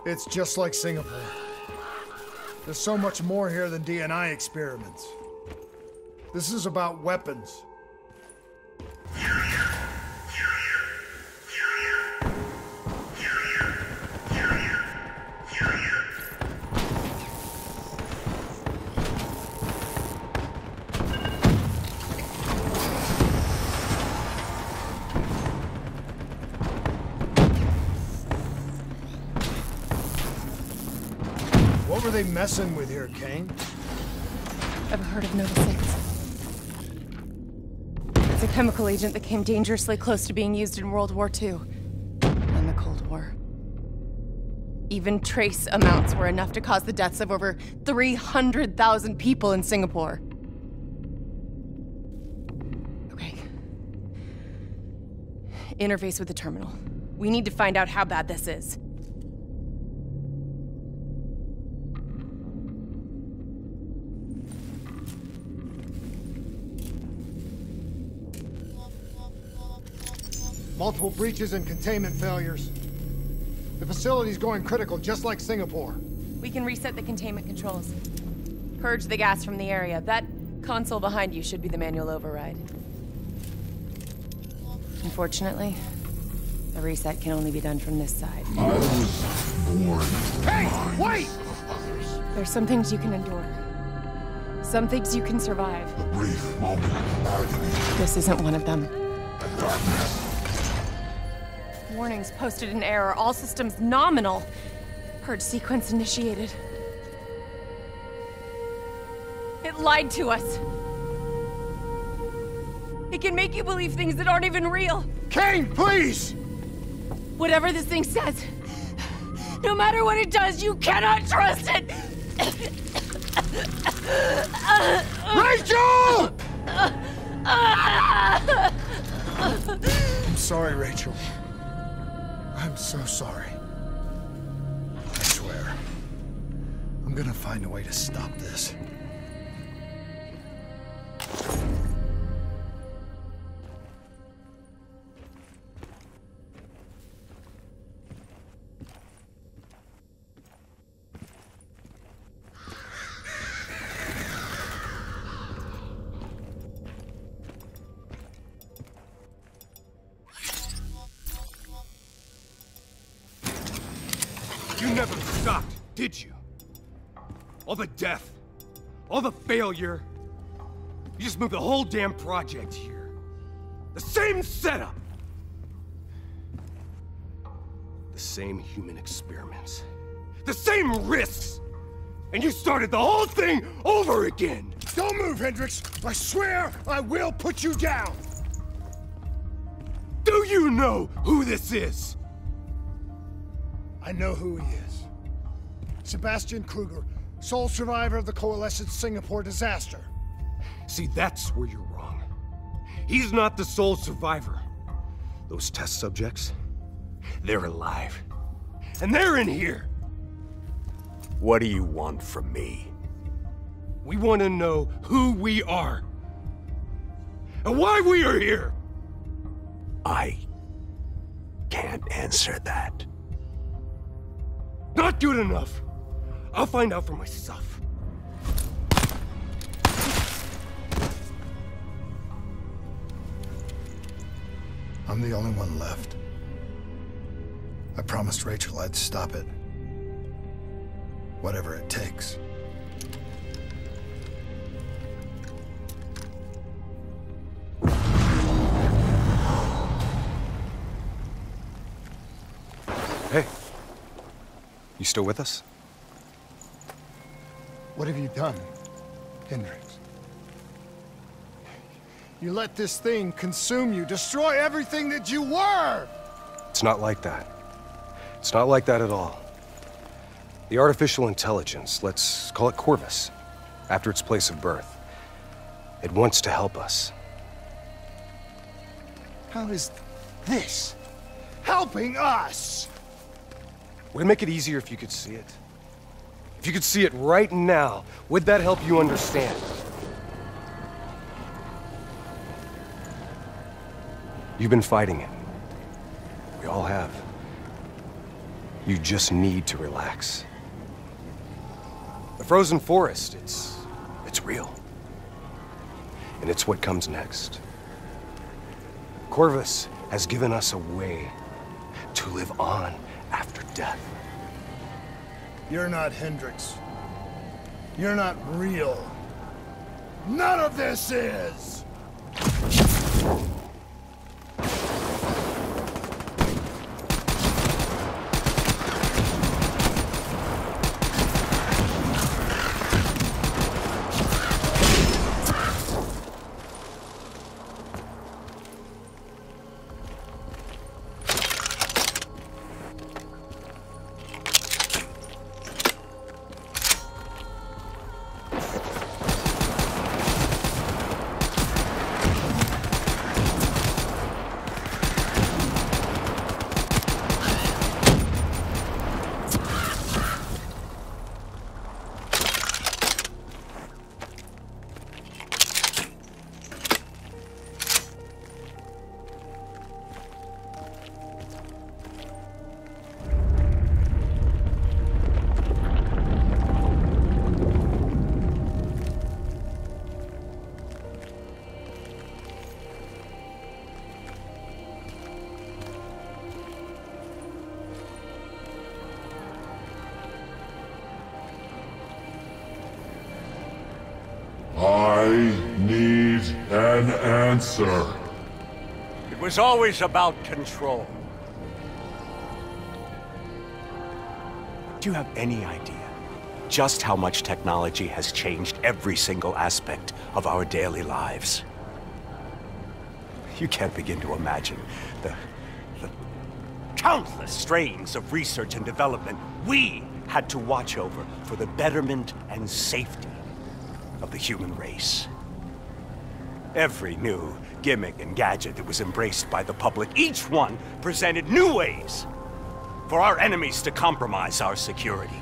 It's just like Singapore. There's so much more here than D&I experiments. This is about weapons. What were they messing with here, Kane? Ever heard of Nova 6? It's a chemical agent that came dangerously close to being used in World War II and the Cold War. Even trace amounts were enough to cause the deaths of over 300,000 people in Singapore. Okay. Interface with the terminal. We need to find out how bad this is. Multiple breaches and containment failures. The facility's going critical, just like Singapore. We can reset the containment controls. Purge the gas from the area. That console behind you should be the manual override. Unfortunately, the reset can only be done from this side. I was born. Hey, wait! There's some things you can endure. Some things you can survive. A brief moment of agony This isn't one of them. and darkness. Warnings posted in error. All systems nominal. Purge sequence initiated. It lied to us. It can make you believe things that aren't even real. Kane, please! Whatever this thing says, no matter what it does, you cannot trust it! Rachel! I'm sorry, Rachel. I'm so sorry. I swear. I'm gonna find a way to stop this. You never stopped, did you? All the death, all the failure. You just moved the whole damn project here. The same setup. The same human experiments. The same risks. And you started the whole thing over again. Don't move, Hendricks! I swear I will put you down! Do you know who this is? I know who he is. Sebastian Kruger, sole survivor of the Coalition's Singapore disaster. See, that's where you're wrong. He's not the sole survivor. Those test subjects, they're alive. And they're in here. What do you want from me? We want to know who we are. And why we are here. I can't answer that. Not good enough. I'll find out for myself. I'm the only one left. I promised Rachel I'd stop it. Whatever it takes. Hey. You still with us? What have you done, Hendricks? You let this thing consume you, destroy everything that you were! It's not like that. It's not like that at all. The artificial intelligence, let's call it Corvus, after its place of birth. It wants to help us. How is this helping us? Would it make it easier if you could see it? If you could see it right now, would that help you understand? You've been fighting it. We all have. You just need to relax. The frozen forest, it's real. And it's what comes next. Corvus has given us a way to live on after death. You're not Hendrix. You're not real. None of this is! I need an answer. It was always about control. Do you have any idea just how much technology has changed every single aspect of our daily lives? You can't begin to imagine the countless strains of research and development we had to watch over for the betterment and safety of the human race. Every new gimmick and gadget that was embraced by the public, each one presented new ways for our enemies to compromise our security.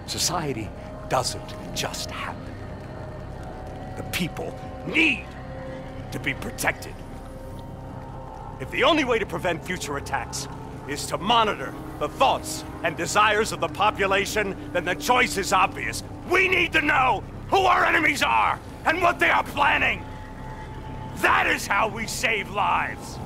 Society doesn't just happen. The people need to be protected. If the only way to prevent future attacks is to monitor the thoughts and desires of the population, then the choice is obvious. We need to know who our enemies are and what they are planning. That is how we save lives.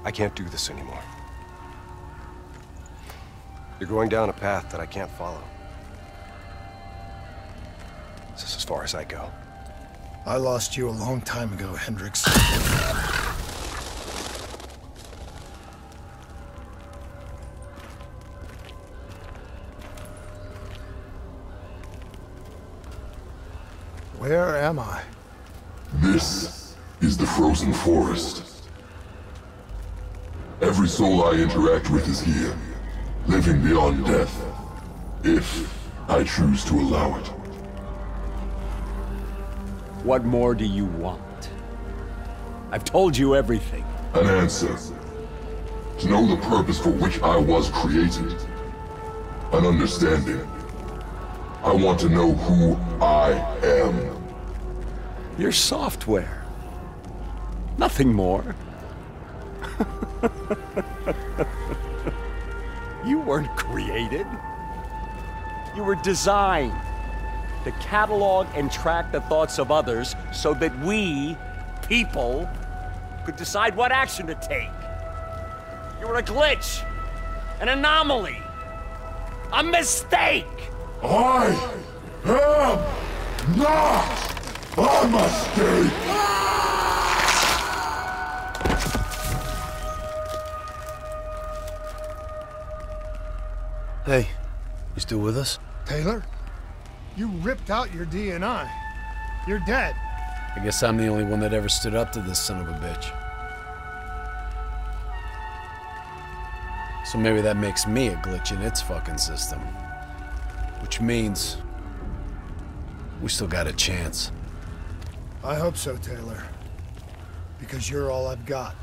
I can't do this anymore. You're going down a path that I can't follow. This is as far as I go. I lost you a long time ago, Hendrix. Where am I? This is the frozen forest. Every soul I interact with is here, living beyond death, if I choose to allow it. What more do you want? I've told you everything. An answer. To know the purpose for which I was created. An understanding. I want to know who I am. Your software. Nothing more. You weren't created. You were designed to catalog and track the thoughts of others so that we, people, could decide what action to take. You were a glitch, an anomaly, a mistake. I am not a mistake! Hey, you still with us? Taylor? You ripped out your DNI. You're dead. I guess I'm the only one that ever stood up to this son of a bitch. So maybe that makes me a glitch in its fucking system. Which means we still got a chance. I hope so, Taylor. Because you're all I've got.